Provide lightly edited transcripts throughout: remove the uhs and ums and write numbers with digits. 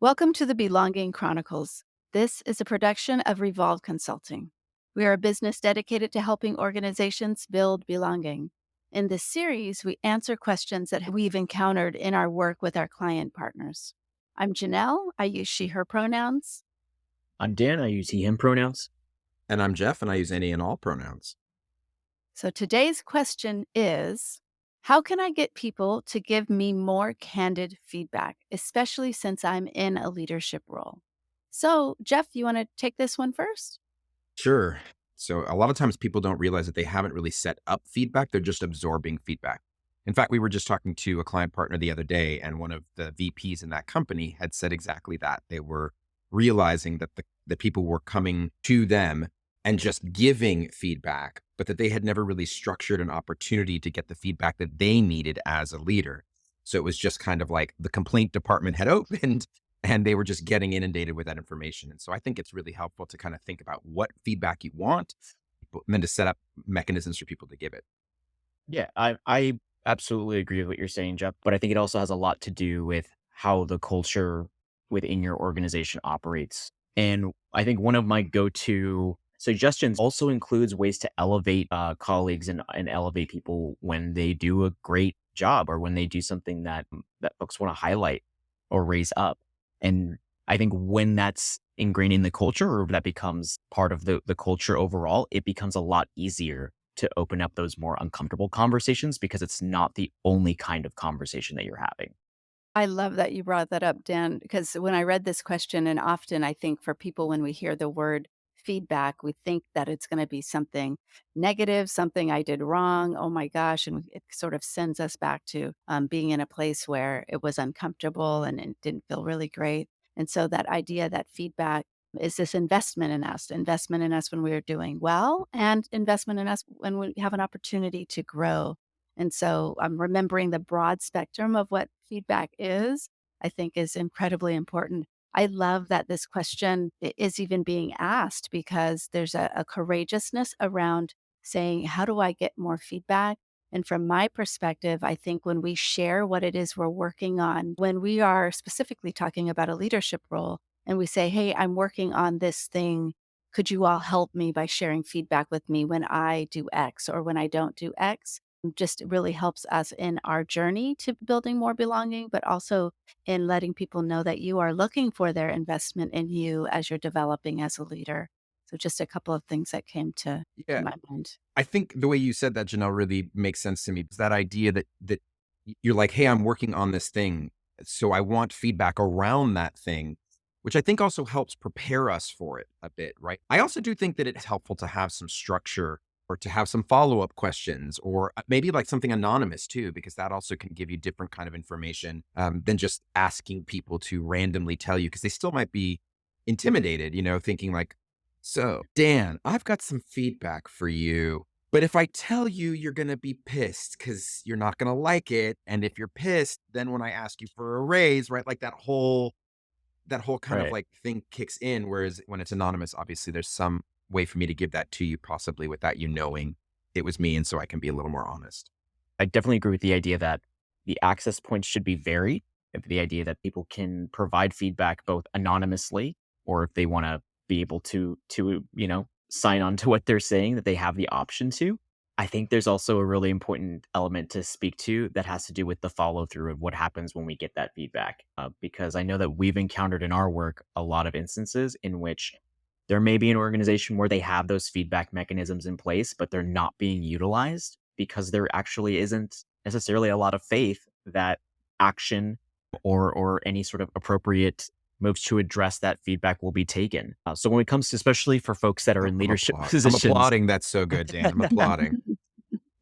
Welcome to the Belonging Chronicles. This is a production of Revolve Consulting. We are a business dedicated to helping organizations build belonging. In this series, we answer questions that we've encountered in our work with our client partners. I'm Janelle. I use she, her pronouns. I'm Dan. I use he, him pronouns. And I'm Jeff, and I use any and all pronouns. So today's question is, how can I get people to give me more candid feedback, especially since I'm in a leadership role? So, Jeff, you want to take this one first? Sure. So a lot of times people don't realize that they haven't really set up feedback. They're just absorbing feedback. In fact, we were just talking to a client partner the other day, and one of the VPs in that company had said exactly that. They were realizing that the people were coming to them and just giving feedback, but that they had never really structured an opportunity to get the feedback that they needed as a leader. So it was just kind of like the complaint department had opened and they were just getting inundated with that information. And so I think it's really helpful to kind of think about what feedback you want, and then to set up mechanisms for people to give it. Yeah, I absolutely agree with what you're saying, Jeff. But I think it also has a lot to do with how the culture within your organization operates. And I think one of my go-to suggestions also includes ways to elevate colleagues and elevate people when they do a great job or when they do something that folks want to highlight or raise up. And I think when that's ingrained in the culture or that becomes part of the culture overall, it becomes a lot easier to open up those more uncomfortable conversations because it's not the only kind of conversation that you're having. I love that you brought that up, Dan, because when I read this question, and often I think for people, when we hear the word feedback, we think that it's going to be something negative, something I did wrong. Oh my gosh. And it sort of sends us back to being in a place where it was uncomfortable and it didn't feel really great. And so that idea that feedback is this investment in us when we are doing well, and investment in us when we have an opportunity to grow. And so I'm remembering the broad spectrum of what feedback is, I think is incredibly important. I love that this question is even being asked because there's a courageousness around saying, how do I get more feedback? And from my perspective, I think when we share what it is we're working on, when we are specifically talking about a leadership role and we say, hey, I'm working on this thing. Could you all help me by sharing feedback with me when I do X or when I don't do X? Just really helps us in our journey to building more belonging, but also in letting people know that you are looking for their investment in you as you're developing as a leader. So just a couple of things that came to Yeah. my mind. I think the way you said that, Janelle, really makes sense to me. It's that idea that you're like, hey, I'm working on this thing. So I want feedback around that thing, which I think also helps prepare us for it a bit, right? I also do think that it's helpful to have some structure or to have some follow-up questions or maybe like something anonymous too, because that also can give you different kind of information than just asking people to randomly tell you, because they still might be intimidated, thinking like, so Dan, I've got some feedback for you. But if I tell you, you're going to be pissed because you're not going to like it. And if you're pissed, then when I ask you for a raise, right? Like that whole kind of Right. like thing kicks in. Whereas when it's anonymous, obviously there's some way for me to give that to you, possibly without you knowing it was me. And so I can be a little more honest. I definitely agree with the idea that the access points should be varied. If the idea that people can provide feedback both anonymously or if they want to be able to sign on to what they're saying, that they have the option to. I think there's also a really important element to speak to that has to do with the follow through of what happens when we get that feedback. Because I know that we've encountered in our work a lot of instances in which there may be an organization where they have those feedback mechanisms in place, but they're not being utilized because there actually isn't necessarily a lot of faith that action or any sort of appropriate moves to address that feedback will be taken. So when it comes to, especially for folks that are in leadership I'm positions, applauding. That's so good, Dan. I'm applauding.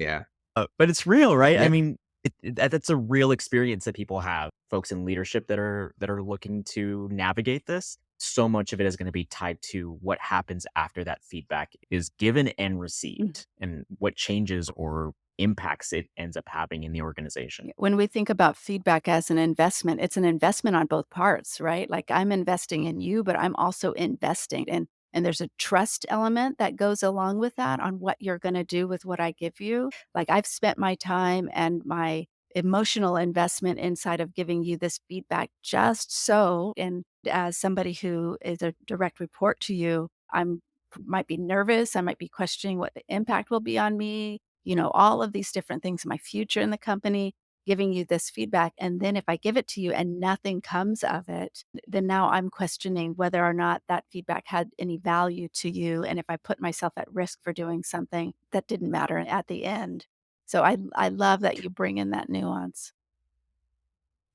Yeah. but it's real, right? I Yeah. mean, that's a real experience that people have. Folks in leadership that are looking to navigate this. So much of it is going to be tied to what happens after that feedback is given and received, and what changes or impacts it ends up having in the organization. When we think about feedback as an investment, it's an investment on both parts, right? Like I'm investing in you, but I'm also investing and there's a trust element that goes along with that on what you're going to do with what I give you. Like I've spent my time and my emotional investment inside of giving you this feedback just so, and as somebody who is a direct report to you, I'm might be nervous, I might be questioning what the impact will be on me, all of these different things, my future in the company, giving you this feedback. And then if I give it to you and nothing comes of it, then now I'm questioning whether or not that feedback had any value to you. And if I put myself at risk for doing something that didn't matter at the end. So I love that you bring in that nuance.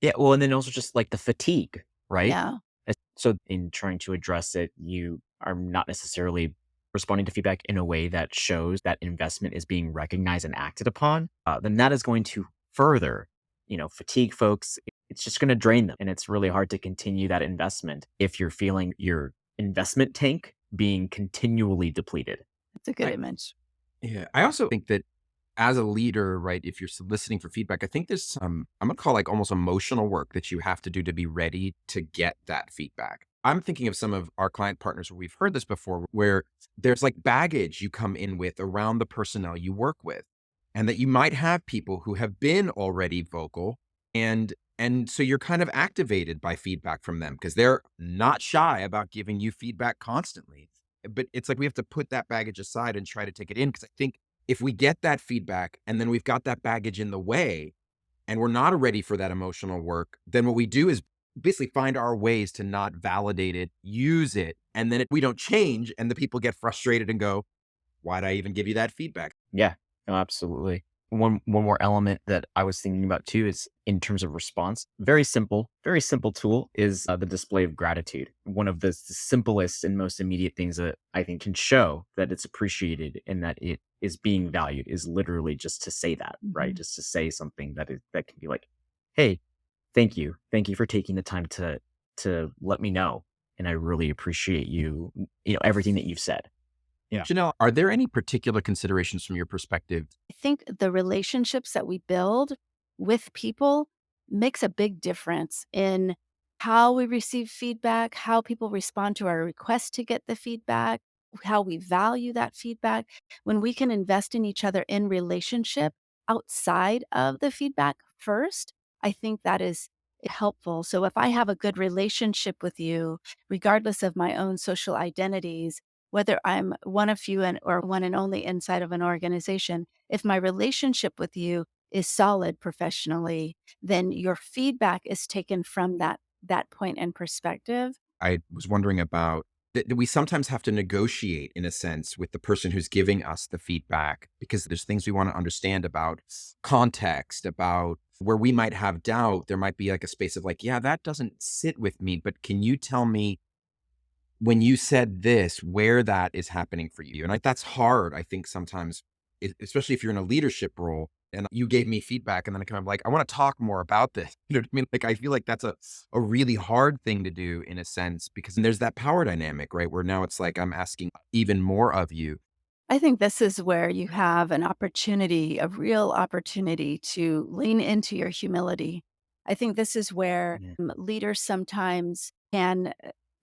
Yeah, well, and then also just like the fatigue, right? Yeah. So in trying to address it, you are not necessarily responding to feedback in a way that shows that investment is being recognized and acted upon. Then that is going to further, fatigue folks. It's just going to drain them, and it's really hard to continue that investment if you're feeling your investment tank being continually depleted. It's a good image. Yeah. I also think that as a leader, right, if you're soliciting for feedback, I think there's some, I'm going to call like almost emotional work that you have to do to be ready to get that feedback. I'm thinking of some of our client partners where we've heard this before, where there's like baggage you come in with around the personnel you work with, and that you might have people who have been already vocal, and so you're kind of activated by feedback from them because they're not shy about giving you feedback constantly. But it's like we have to put that baggage aside and try to take it in, because I think if we get that feedback and then we've got that baggage in the way and we're not ready for that emotional work, then what we do is basically find our ways to not validate it, use it. And then if we don't change and the people get frustrated and go, why'd I even give you that feedback? Yeah, no, absolutely. One more element that I was thinking about too is in terms of response. Very simple tool is the display of gratitude. One of the simplest and most immediate things that I think can show that it's appreciated and that it is being valued is literally just to say that, right? Mhm. Just to say something that can be like, "Hey, thank you for taking the time to let me know, and I really appreciate you, everything that you've said." Yeah. Janelle, are there any particular considerations from your perspective? I think the relationships that we build with people makes a big difference in how we receive feedback, how people respond to our request to get the feedback, how we value that feedback. When we can invest in each other in relationship outside of the feedback first, I think that is helpful. So if I have a good relationship with you, regardless of my own social identities, whether I'm one of few or one and only inside of an organization, if my relationship with you is solid professionally, then your feedback is taken from that point and perspective. I was wondering about that we sometimes have to negotiate in a sense with the person who's giving us the feedback, because there's things we want to understand about context, about where we might have doubt. There might be like a space of like, yeah, that doesn't sit with me, but can you tell me when you said this, where that is happening for you? And that's hard, I think, sometimes, especially if you're in a leadership role and you gave me feedback and then I kind of like, I want to talk more about this. You know what I mean? Like, I feel like that's a really hard thing to do in a sense, because there's that power dynamic, right? Where now it's like, I'm asking even more of you. I think this is where you have an opportunity, a real opportunity to lean into your humility. I think this is where Yeah. leaders sometimes can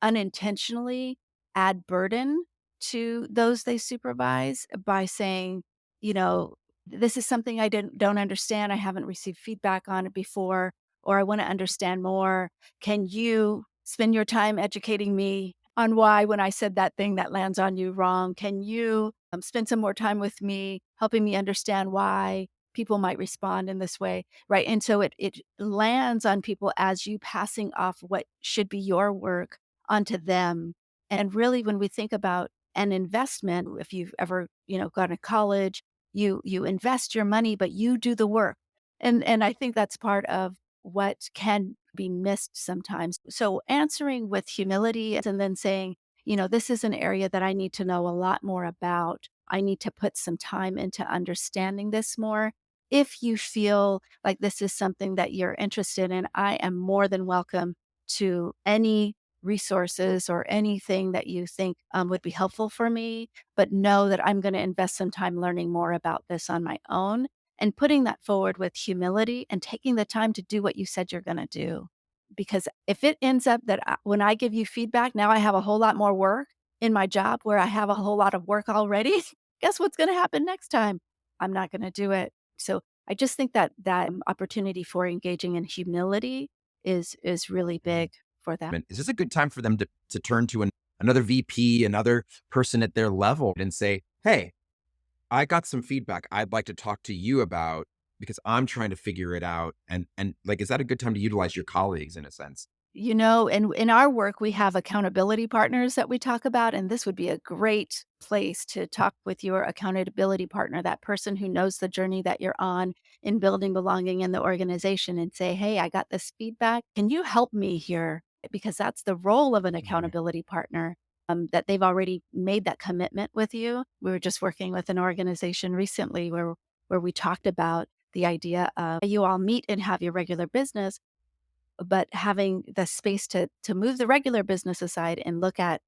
unintentionally add burden to those they supervise by saying, you know, this is something I don't understand. I haven't received feedback on it before, or I want to understand more. Can you spend your time educating me on why, when I said that thing that lands on you wrong, can you spend some more time with me, helping me understand why people might respond in this way, right? And so it lands on people as you passing off what should be your work onto them. And really, when we think about an investment, if you've ever gone to college, you invest your money, but you do the work, and I think that's part of what can be missed sometimes. So answering with humility and then saying, this is an area that I need to know a lot more about. I need to put some time into understanding this more. If you feel like this is something that you're interested in, I am more than welcome to any resources or anything that you think would be helpful for me. But know that I'm going to invest some time learning more about this on my own and putting that forward with humility and taking the time to do what you said you're going to do. Because if it ends up that when I give you feedback, now I have a whole lot more work in my job where I have a whole lot of work already, guess what's going to happen next time? I'm not going to do it. So I just think that opportunity for engaging in humility is really Mhm. big for them. And is this a good time for them to turn to another VP, another person at their level and say, hey, I got some feedback I'd like to talk to you about because I'm trying to figure it out. And like, is that a good time to utilize your colleagues in a sense? In our work, we have accountability partners that we talk about, and this would be a great place to talk with your accountability partner, that person who knows the journey that you're on in building belonging in the organization, and say, "Hey, I got this feedback. Can you help me here?" Because that's the role of an Mhm. accountability partner, that they've already made that commitment with you. We were just working with an organization recently where we talked about the idea of you all meet and have your regular business, but having the space to move the regular business aside and look at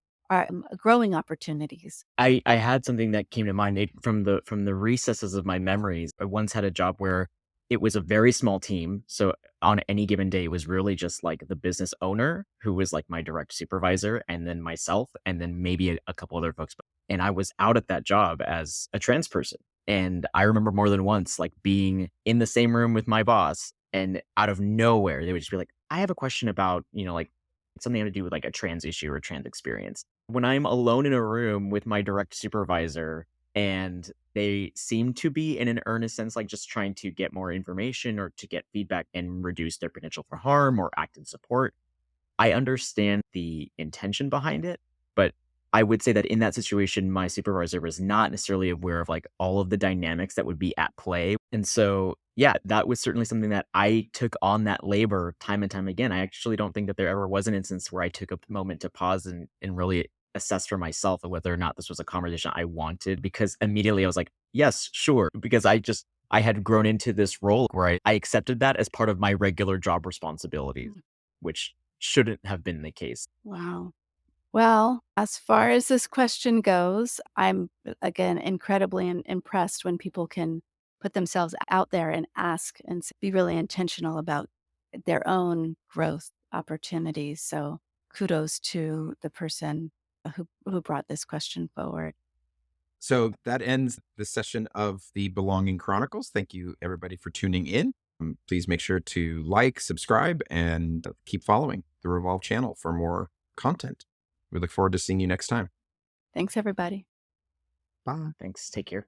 growing opportunities. I had something that came to mind from the recesses of my memories. I once had a job where it was a very small team, so on any given day, it was really just, like, the business owner who was, like, my direct supervisor, and then myself, and then maybe a couple other folks, and I was out at that job as a trans person, and I remember more than once, like, being in the same room with my boss, and out of nowhere, they would just be like, "I have a question about," like, something having to do with, like, a trans issue or trans experience. When I'm alone in a room with my direct supervisor and they seem to be in an earnest sense, like just trying to get more information or to get feedback and reduce their potential for harm or act in support, I understand the intention behind it, but I would say that in that situation, my supervisor was not necessarily aware of like all of the dynamics that would be at play. And so, yeah, that was certainly something that I took on that labor time and time again. I actually don't think that there ever was an instance where I took a moment to pause and really assess for myself of whether or not this was a conversation I wanted because immediately I was like, yes, sure. Because I had grown into this role where I accepted that as part of my regular job responsibilities, Mm. which shouldn't have been the case. Wow. Well, as far as this question goes, I'm again incredibly impressed when people can put themselves out there and ask and be really intentional about their own growth opportunities. So kudos to the person who brought this question forward. So that ends the session of the Belonging Chronicles. Thank you, everybody, for tuning in. Please make sure to like, subscribe, and keep following the Revolve channel for more content. We look forward to seeing you next time. Thanks, everybody. Bye. Thanks. Take care.